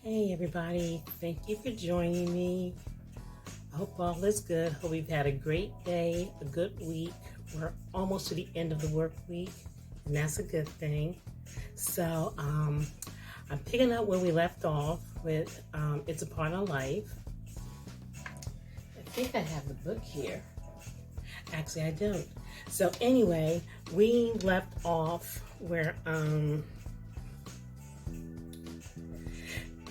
Hey everybody, thank you for joining me. I hope all is good. Hope you've had a great day, a good week. We're almost to the end of the work week, and that's a good thing. So I'm picking up where we left off with It's a Part of Life. I think I have the book here. Actually, I don't. So anyway, we left off where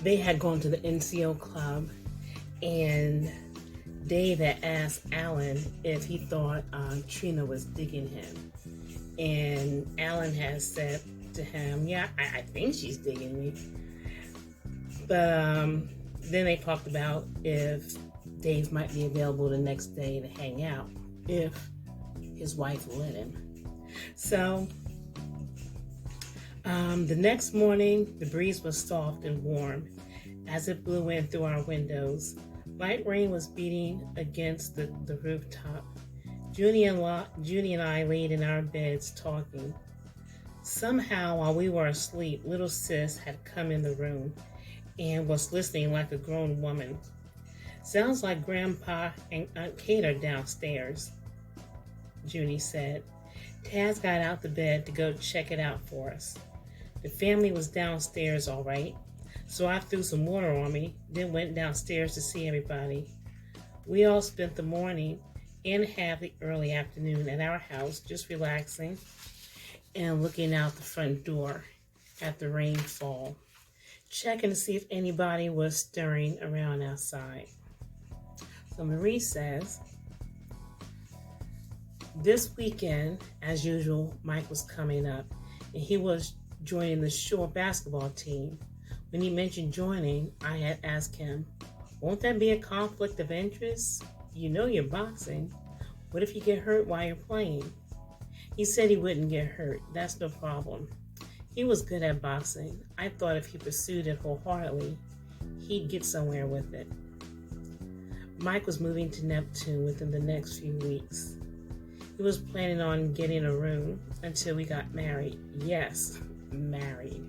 they had gone to the NCO club, and Dave had asked Alan if he thought Trina was digging him. And Alan has said to him, yeah, I think she's digging me. But then they talked about if Dave might be available the next day to hang out, if his wife will let him. So the next morning, the breeze was soft and warm as it blew in through our windows. Light rain was beating against the rooftop. Junie and I laid in our beds talking. Somehow, while we were asleep, little sis had come in the room and was listening like a grown woman. Sounds like Grandpa and Aunt Kate are downstairs, Junie said. Taz got out the bed to go check it out for us. The family was downstairs all right, so I threw some water on me, then went downstairs to see everybody. We all spent the morning and half the early afternoon at our house just relaxing and looking out the front door at the rainfall, checking to see if anybody was stirring around outside. So Marie says, this weekend, as usual, Mike was coming up, and he was joining the shore basketball team. When he mentioned joining, I had asked him, won't that be a conflict of interest? You know you're boxing. What if you get hurt while you're playing? He said he wouldn't get hurt. That's no problem. He was good at boxing. I thought if he pursued it wholeheartedly, he'd get somewhere with it. Mike was moving to Neptune within the next few weeks. He was planning on getting a room until we got married. Yes, married.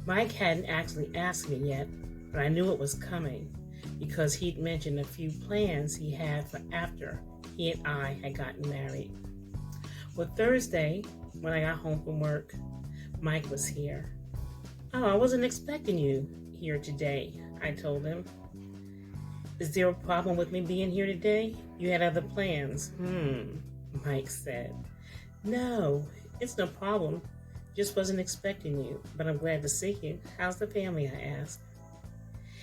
Mike hadn't actually asked me yet, but I knew it was coming because he'd mentioned a few plans he had for after he and I had gotten married. Well, Thursday, when I got home from work, Mike was here. Oh, I wasn't expecting you here today, I told him. Is there a problem with me being here today? You had other plans. Mike said. No, it's no problem. Just wasn't expecting you, but I'm glad to see you. How's the family, I asked.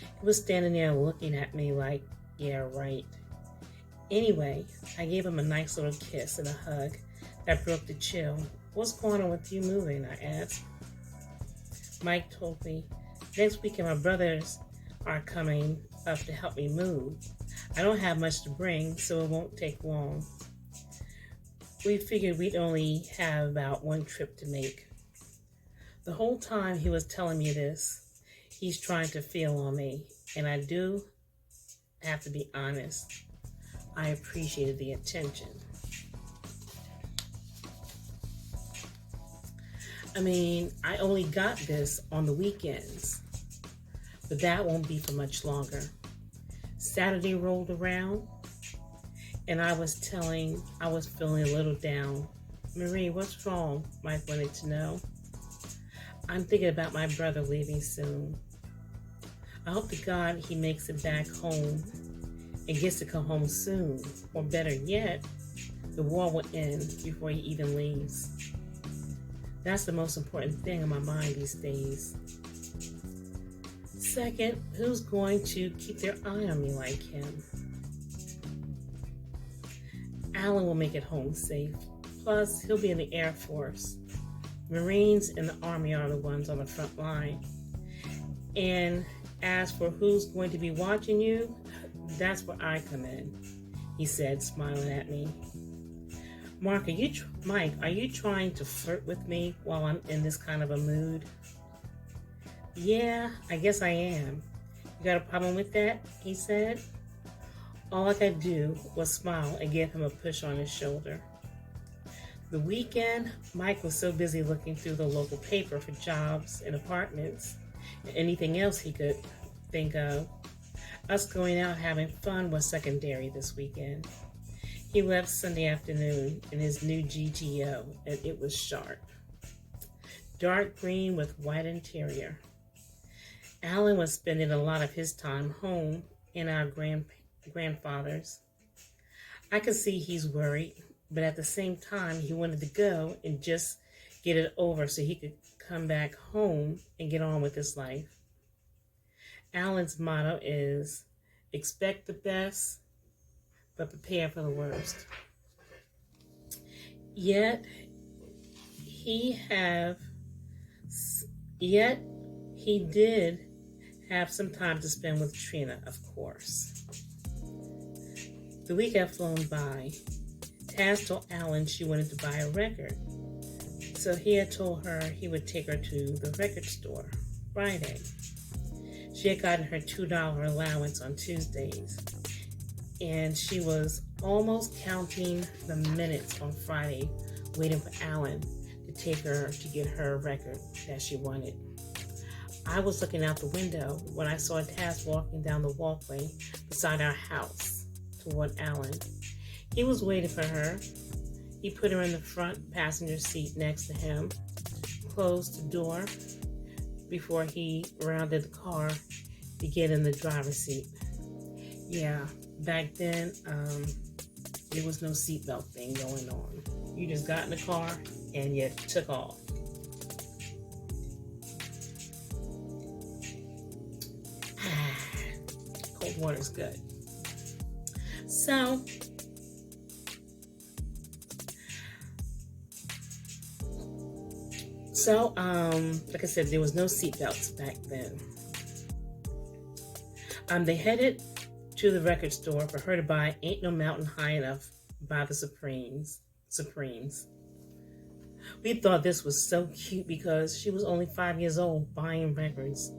He was standing there looking at me like, yeah, right. Anyway, I gave him a nice little kiss and a hug that broke the chill. What's going on with you moving, I asked. Mike told me, next weekend my brothers are coming up to help me move. I don't have much to bring, so it won't take long. We figured we'd only have about one trip to make. The whole time he was telling me this, he's trying to feel on me, and I do have to be honest. I appreciated the attention. I mean, I only got this on the weekends, but that won't be for much longer. Saturday rolled around, and I was feeling a little down. Marie, what's wrong? Mike wanted to know. I'm thinking about my brother leaving soon. I hope to God he makes it back home and gets to come home soon. Or better yet, the war will end before he even leaves. That's the most important thing on my mind these days. Second, who's going to keep their eye on me like him? Alan will make it home safe. Plus, he'll be in the Air Force. Marines and the Army are the ones on the front line. And as for who's going to be watching you, that's where I come in, he said, smiling at me. Mike, are you trying to flirt with me while I'm in this kind of a mood? Yeah, I guess I am. You got a problem with that? He said. All I could do was smile and give him a push on his shoulder. The weekend, Mike was so busy looking through the local paper for jobs and apartments, Anything else he could think of. Us going out having fun was secondary this weekend. He left Sunday afternoon in his new GTO, and it was sharp. Dark green with white interior. Alan was spending a lot of his time home in our grandfather's. I could see he's worried, but at the same time, he wanted to go and just get it over so he could come back home and get on with his life. Alan's motto is expect the best, but prepare for the worst. Yet yet he did have some time to spend with Trina, of course. The week had flown by. Taz told Alan she wanted to buy a record, so he had told her he would take her to the record store Friday. She had gotten her $2 allowance on Tuesdays, and she was almost counting the minutes on Friday, waiting for Alan to take her to get her a record that she wanted. I was looking out the window when I saw Taz walking down the walkway beside our house toward Alan. He was waiting for her. He put her in the front passenger seat next to him, closed the door before he rounded the car to get in the driver's seat. Yeah, back then, there was no seatbelt thing going on. You just got in the car and you took off. Cold water's good. So, like I said, there was no seatbelts back then. They headed to the record store for her to buy Ain't No Mountain High Enough by the Supremes. We thought this was so cute because she was only 5 years old buying records.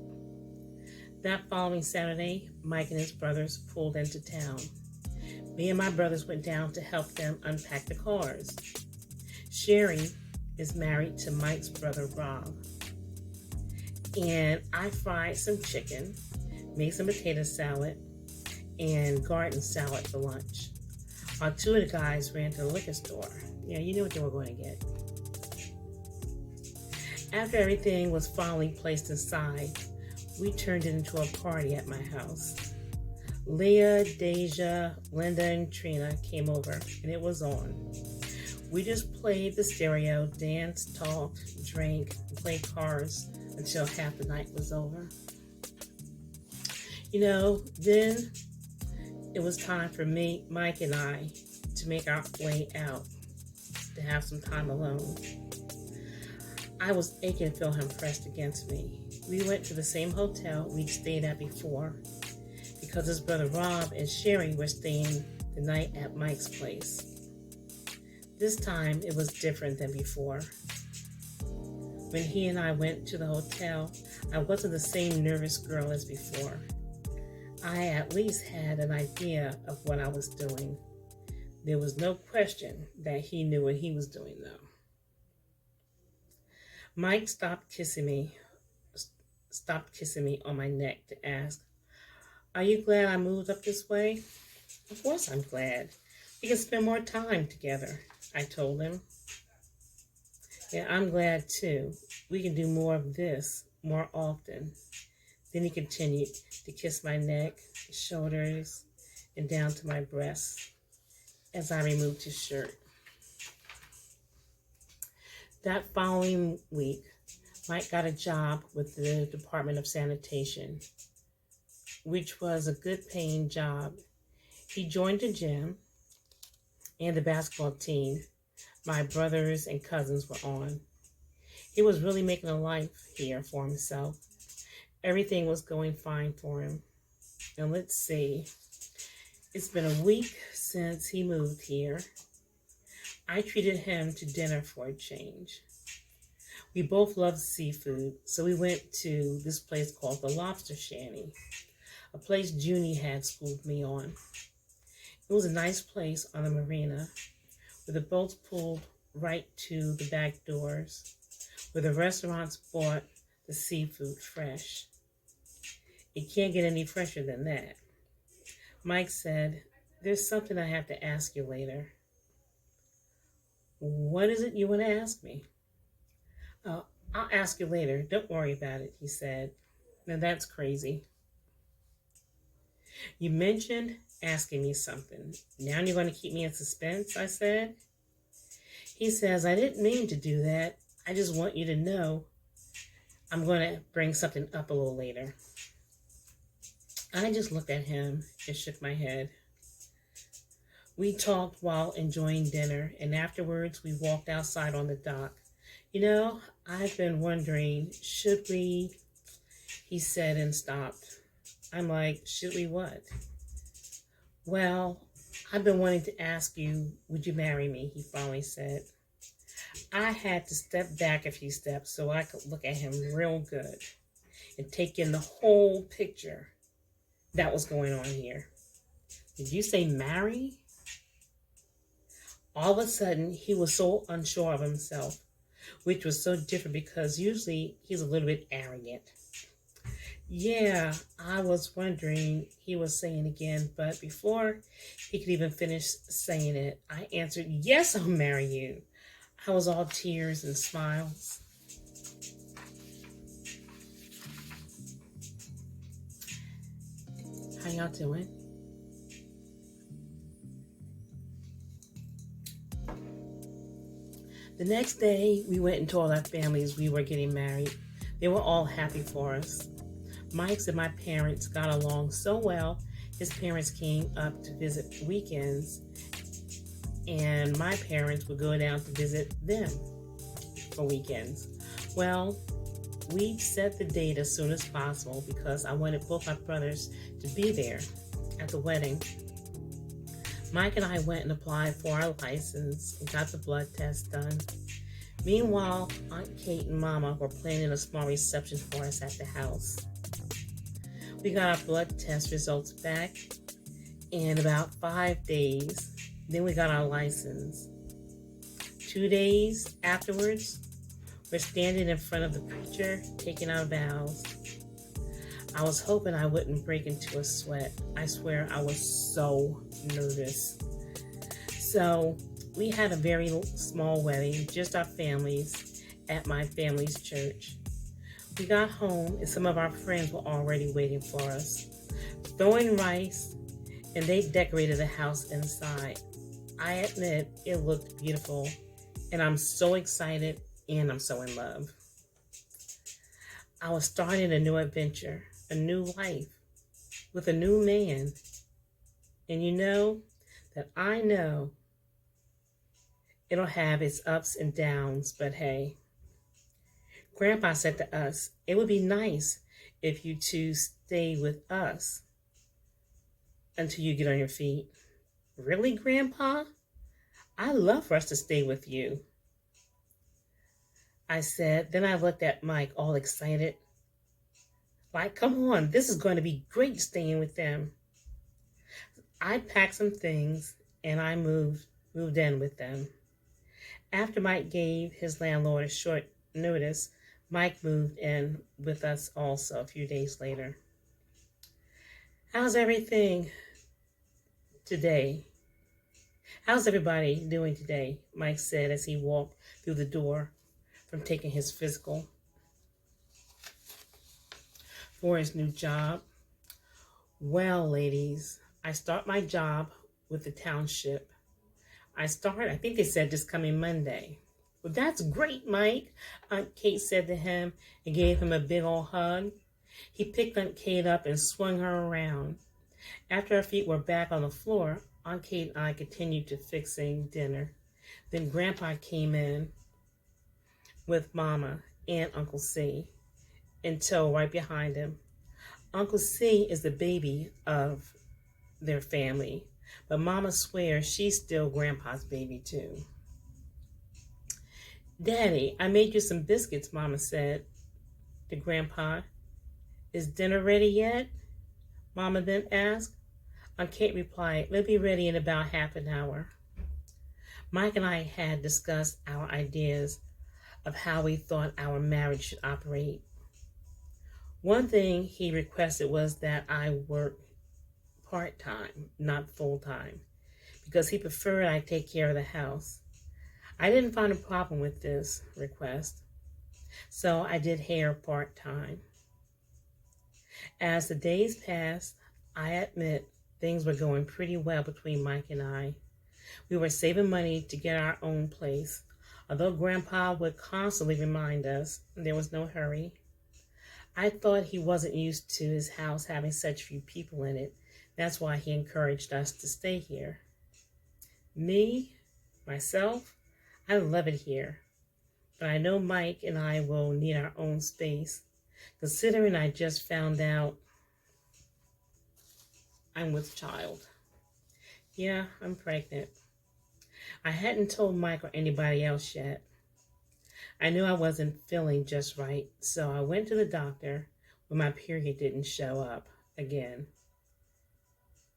That following Saturday, Mike and his brothers pulled into town. Me and my brothers went down to help them unpack the cars. Sherry is married to Mike's brother, Rob. And I fried some chicken, made some potato salad, and garden salad for lunch. While two of the guys ran to the liquor store. Yeah, you knew what they were going to get. After everything was finally placed inside, we turned it into a party at my house. Leah, Deja, Linda, and Trina came over, and it was on. We just played the stereo, danced, talked, drank, and played cards until half the night was over. You know, then it was time for me, Mike, and I to make our way out, to have some time alone. I was aching to feel him pressed against me. We went to the same hotel we'd stayed at before because his brother Rob and Sherry were staying the night at Mike's place. This time it was different than before. When he and I went to the hotel, I wasn't the same nervous girl as before. I at least had an idea of what I was doing. There was no question that he knew what he was doing, though. Mike stopped kissing me on my neck to ask, "Are you glad I moved up this way?" "Of course I'm glad. We can spend more time together," I told him. "Yeah, I'm glad too. We can do more of this more often." Then he continued to kiss my neck, shoulders, and down to my breasts as I removed his shirt. That following week, Mike got a job with the Department of Sanitation, which was a good paying job. He joined the gym and the basketball team my brothers and cousins were on. He was really making a life here for himself. Everything was going fine for him. And let's see, it's been a week since he moved here. I treated him to dinner for a change. We both loved seafood, so we went to this place called the Lobster Shanty, a place Junie had schooled me on. It was a nice place on the marina, where the boats pulled right to the back doors, where the restaurants bought the seafood fresh. It can't get any fresher than that. Mike said, "There's something I have to ask you later." "What is it you want to ask me?" "Oh, I'll ask you later. Don't worry about it," he said. "Now that's crazy. You mentioned asking me something. Now you're going to keep me in suspense," I said. He says, "I didn't mean to do that. I just want you to know I'm going to bring something up a little later." I just looked at him and shook my head. We talked while enjoying dinner, and afterwards we walked outside on the dock. I've been wondering, should we, he said and stopped. I'm like, should we what? "Well, I've been wanting to ask you, would you marry me?" he finally said. I had to step back a few steps so I could look at him real good and take in the whole picture that was going on here. "Did you say marry?" All of a sudden, he was so unsure of himself, which was so different because usually he's a little bit arrogant. "Yeah, I was wondering," he was saying again, but before he could even finish saying it, I answered, "Yes, I'll marry you." I was all tears and smiles. How y'all doing? The next day, we went and told our families we were getting married. They were all happy for us. Mike's and my parents got along so well. His parents came up to visit weekends, and my parents would go down to visit them for weekends. Well, we set the date as soon as possible because I wanted both my brothers to be there at the wedding. Mike and I went and applied for our license and got the blood test done. Meanwhile, Aunt Kate and Mama were planning a small reception for us at the house. We got our blood test results back in about 5 days. Then we got our license. 2 days afterwards, we're standing in front of the preacher taking our vows. I was hoping I wouldn't break into a sweat. I swear I was so nervous. So we had a very small wedding, just our families, at my family's church. We got home and some of our friends were already waiting for us, throwing rice, and they decorated the house inside. I admit it looked beautiful, and I'm so excited and I'm so in love. I was starting a new adventure, a new life, with a new man. And you know that I know it'll have its ups and downs, but hey. Grandpa said to us, "It would be nice if you two stay with us until you get on your feet." "Really, Grandpa? I'd love for us to stay with you," I said. Then I looked at Mike all excited. Like, come on, this is going to be great staying with them. I packed some things and I moved in with them. After Mike gave his landlord a short notice, Mike moved in with us also a few days later. How's everything today? How's everybody doing today? Mike said as he walked through the door from taking his physical for his new job. Well, ladies, I start my job with the township. I think they said this coming Monday. "Well, that's great, Mike," Aunt Kate said to him and gave him a big old hug. He picked Aunt Kate up and swung her around. After our feet were back on the floor, Aunt Kate and I continued to fixing dinner. Then Grandpa came in with Mama and Uncle C in tow right behind him. Uncle C is the baby of their family, but Mama swears she's still Grandpa's baby too. "Daddy, I made you some biscuits," Mama said to Grandpa. "Is dinner ready yet?" Mama then asked. Aunt Kate replied, "It'll be ready in about half an hour." Mike and I had discussed our ideas of how we thought our marriage should operate. One thing he requested was that I work part-time, not full-time, because he preferred I take care of the house. I didn't find a problem with this request, so I did hair part-time. As the days passed, I admit things were going pretty well between Mike and I. We were saving money to get our own place, although Grandpa would constantly remind us there was no hurry. I thought he wasn't used to his house having such few people in it. That's why he encouraged us to stay here. Me, myself, I love it here, but I know Mike and I will need our own space, considering I just found out I'm with child. Yeah, I'm pregnant. I hadn't told Mike or anybody else yet. I knew I wasn't feeling just right, so I went to the doctor when my period didn't show up again.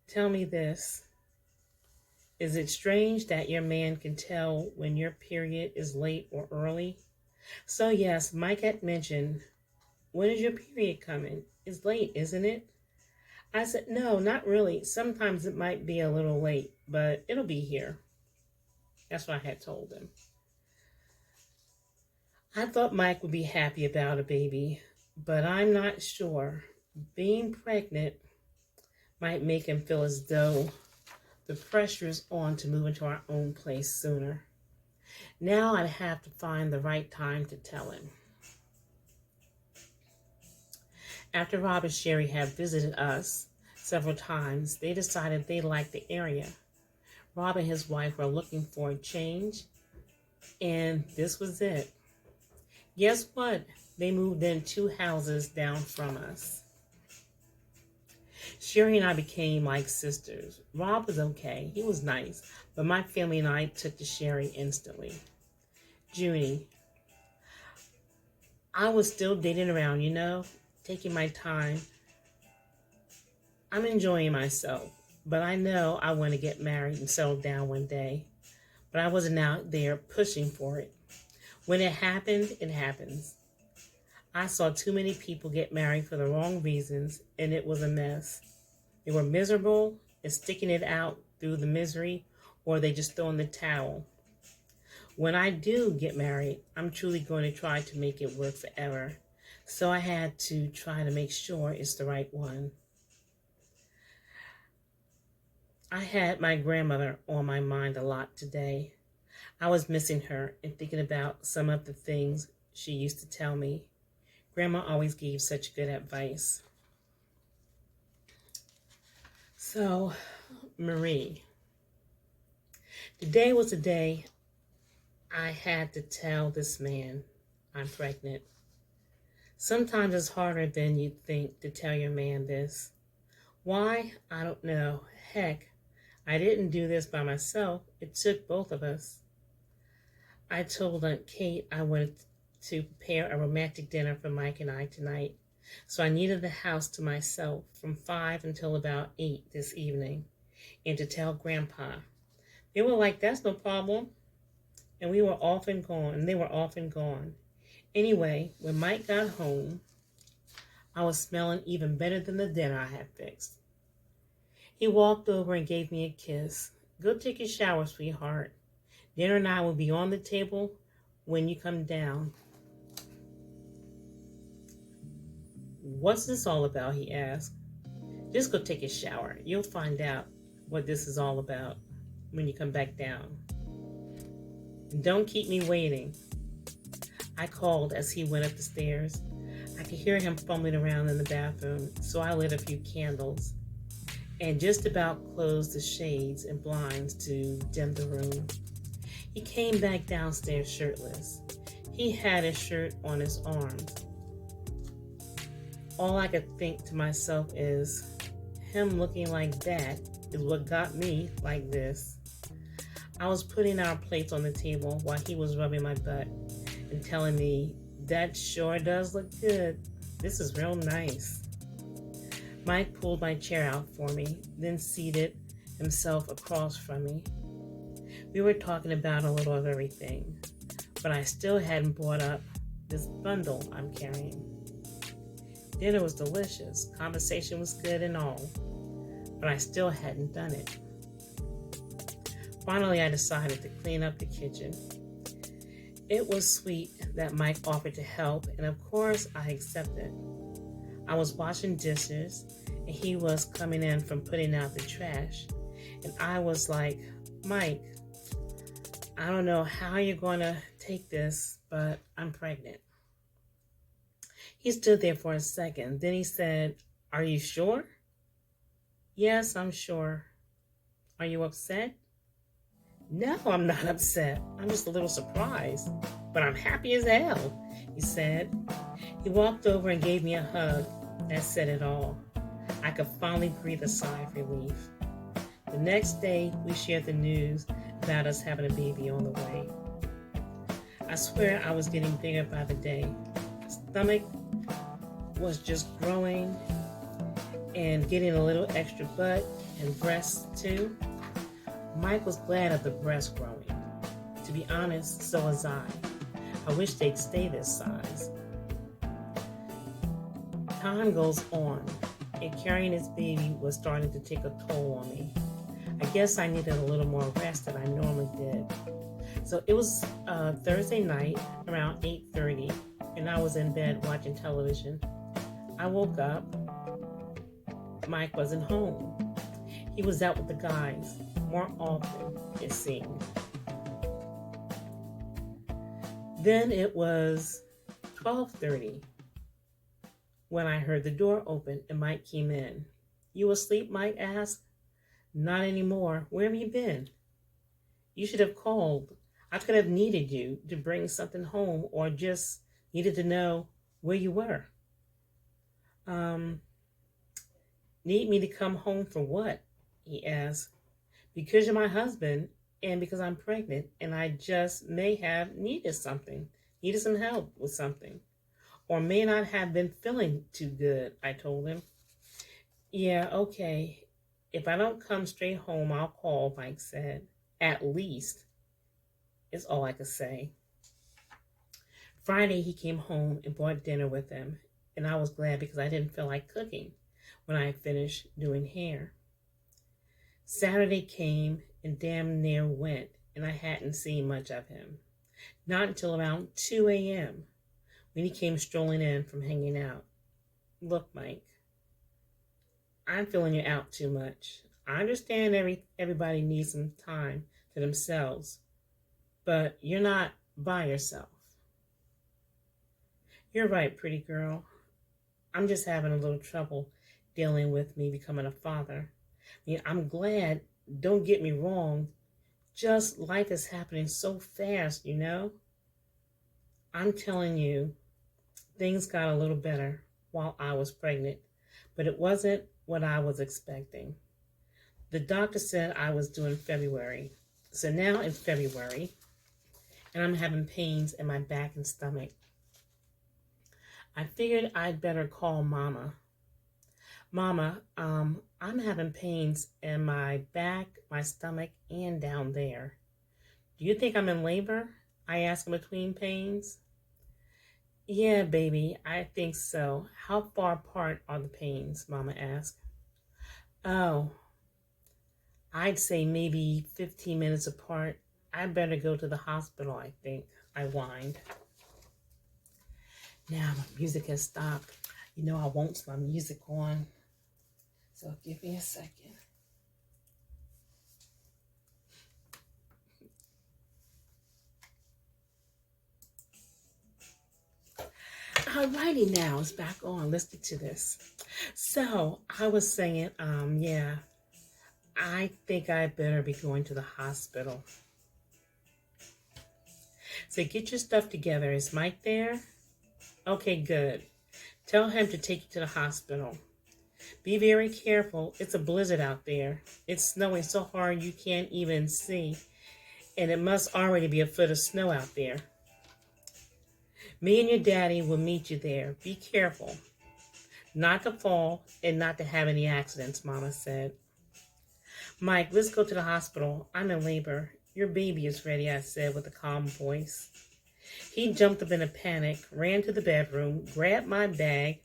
Tell me this. Is it strange that your man can tell when your period is late or early? So yes, Mike had mentioned, when is your period coming? It's late, isn't it? I said, no, not really. Sometimes it might be a little late, but it'll be here. That's what I had told him. I thought Mike would be happy about a baby, but I'm not sure. Being pregnant might make him feel as though the pressure is on to move into our own place sooner. Now I'd have to find the right time to tell him. After Rob and Sherry had visited us several times, they decided they liked the area. Rob and his wife were looking for a change, and this was it. Guess what? They moved in 2 houses down from us. Sherry and I became like sisters. Rob was okay. He was nice, but my family and I took to Sherry instantly. Junie. I was still dating around, taking my time. I'm enjoying myself, but I know I want to get married and settle down one day. But I wasn't out there pushing for it. When it happened, it happens. I saw too many people get married for the wrong reasons, and it was a mess. They were miserable and sticking it out through the misery, or they just throw in the towel. When I do get married, I'm truly going to try to make it work forever. So I had to try to make sure it's the right one. I had my grandmother on my mind a lot today. I was missing her and thinking about some of the things she used to tell me. Grandma always gave such good advice. So, Marie, today was the day I had to tell this man I'm pregnant. Sometimes it's harder than you think to tell your man this. Why? I don't know. Heck, I didn't do this by myself. It took both of us. I told Aunt Kate I wanted to prepare a romantic dinner for Mike and I tonight, so I needed the house to myself from 5 until about 8 this evening, and to tell Grandpa. They were like, that's no problem. And we were off and gone, and they were off and gone. Anyway, when Mike got home, I was smelling even better than the dinner I had fixed. He walked over and gave me a kiss. Go take a shower, sweetheart. Dinner and I will be on the table when you come down. What's this all about? He asked. Just go take a shower. You'll find out what this is all about when you come back down. And don't keep me waiting. I called as he went up the stairs. I could hear him fumbling around in the bathroom, so I lit a few candles and just about closed the shades and blinds to dim the room. He came back downstairs shirtless. He had his shirt on his arms. All I could think to myself is, him looking like that is what got me like this. I was putting our plates on the table while he was rubbing my butt and telling me, that sure does look good. This is real nice. Mike pulled my chair out for me, then seated himself across from me. We were talking about a little of everything, but I still hadn't brought up this bundle I'm carrying. Dinner was delicious. Conversation was good and all, but I still hadn't done it. Finally, I decided to clean up the kitchen. It was sweet that Mike offered to help, and of course, I accepted. I was washing dishes, and he was coming in from putting out the trash, and I was like, Mike, I don't know how you're going to take this, but I'm pregnant. He stood there for a second. Then he said, Are you sure? Yes, I'm sure. Are you upset? No, I'm not upset. I'm just a little surprised, but I'm happy as hell, he said. He walked over and gave me a hug. That said it all. I could finally breathe a sigh of relief. The next day, we shared the news about us having a baby on the way. I swear I was getting bigger by the day. My stomach was just growing and getting a little extra butt and breasts too. Mike was glad of the breast growing. To be honest, so was I. I wish they'd stay this size. Time goes on, and carrying this baby was starting to take a toll on me. I guess I needed a little more rest than I normally did. So it was Thursday night around 8:30, and I was in bed watching television. I woke up. Mike wasn't home. He was out with the guys, more often, it seemed. Then it was 12:30 when I heard the door open and Mike came in. You asleep, Mike asked. Not anymore. Where have you been? You should have called. I could have needed you to bring something home or just needed to know where you were. Need me to come home for what? He asked. Because you're my husband and because I'm pregnant and I just may have needed some help with something, or may not have been feeling too good, I told him. Yeah, okay. If I don't come straight home, I'll call, Mike said. At least, is all I could say. Friday, he came home and brought dinner with him, and I was glad because I didn't feel like cooking when I finished doing hair. Saturday came and damn near went, and I hadn't seen much of him. Not until around 2 a.m. when he came strolling in from hanging out. Look, Mike, I'm feeling you out too much. I understand everybody needs some time to themselves, but you're not by yourself. You're right, pretty girl. I'm just having a little trouble dealing with me becoming a father. I mean, I'm glad, don't get me wrong, just life is happening so fast, you know? I'm telling you, things got a little better while I was pregnant, but it wasn't what I was expecting. The doctor said I was due in February. So now it's February, and I'm having pains in my back and stomach. I figured I'd better call Mama. Mama, I'm having pains in my back, my stomach, and down there. Do you think I'm in labor? I asked in between pains. Yeah, baby, I think so. How far apart are the pains? Mama asked. Oh, I'd say maybe 15 minutes apart. I better go to the hospital, I think, I whined. Now my music has stopped. You know I want my music on. So give me a second. Alrighty, now it's back on. Listen to this. So I was saying, yeah, I think I better be going to the hospital. So get your stuff together. Is Mike there? Okay, good. Tell him to take you to the hospital. Be very careful. It's a blizzard out there. It's snowing so hard you can't even see. And it must already be a foot of snow out there. Me and your daddy will meet you there. Be careful. Not to fall and not to have any accidents, Mama said. Mike, let's go to the hospital. I'm in labor. Your baby is ready, I said with a calm voice. He jumped up in a panic, ran to the bedroom, grabbed my bag,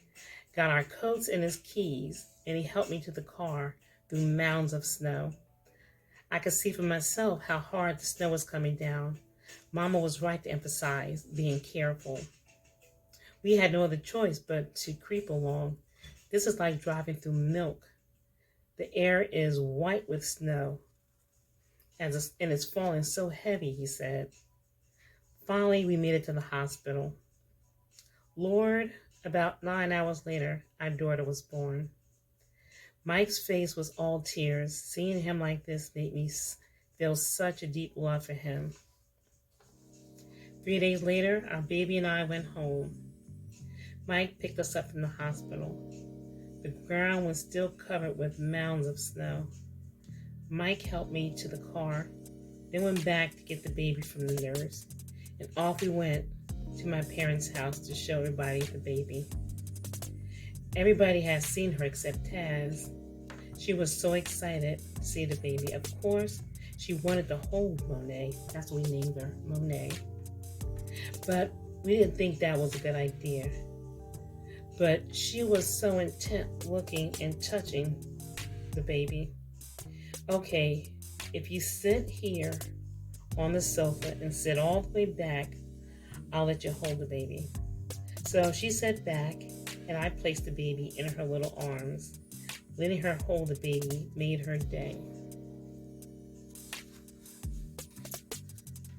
got our coats and his keys, and he helped me to the car through mounds of snow. I could see for myself how hard the snow was coming down. Mama was right to emphasize being careful. We had no other choice but to creep along. This is like driving through milk. The air is white with snow, and it's falling so heavy, he said. Finally, we made it to the hospital. Lord, about 9 hours later, our daughter was born. Mike's face was all tears. Seeing him like this made me feel such a deep love for him. 3 days later, our baby and I went home. Mike picked us up from the hospital. The ground was still covered with mounds of snow. Mike helped me to the car, then went back to get the baby from the nurse, and off we went to my parents' house to show everybody the baby. Everybody had seen her except Taz. She was so excited to see the baby. Of course, she wanted to hold Monet. That's what we named her, Monet. But we didn't think that was a good idea. But she was so intent looking and touching the baby. Okay, if you sit here on the sofa and sit all the way back, I'll let you hold the baby. So she sat back, and I placed the baby in her little arms. Letting her hold the baby made her day.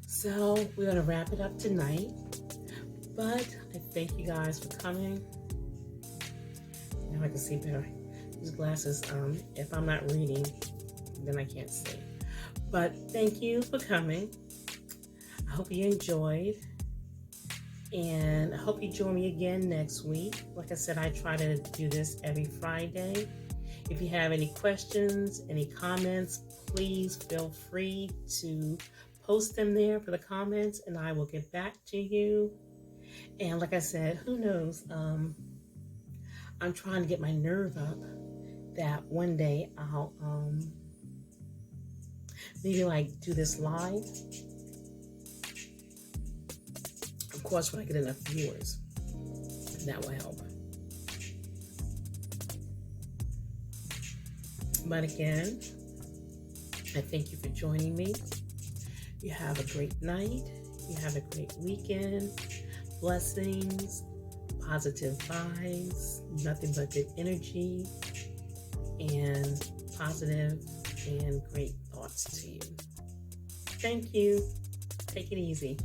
So we're going to wrap it up tonight. But I thank you guys for coming. Now I can see better. These glasses, if I'm not reading, then I can't see. But thank you for coming. I hope you enjoyed. And I hope you join me again next week. Like I said, I try to do this every Friday. If you have any questions, any comments, please feel free to post them there for the comments, and I will get back to you. And like I said, who knows? I'm trying to get my nerve up that one day I'll maybe like do this live. Of course, when I get enough viewers, that will help. But again, I thank you for joining me. You have a great night. You have a great weekend. Blessings, positive vibes, nothing but good energy, and positive and great thoughts to you. Thank you. Take it easy.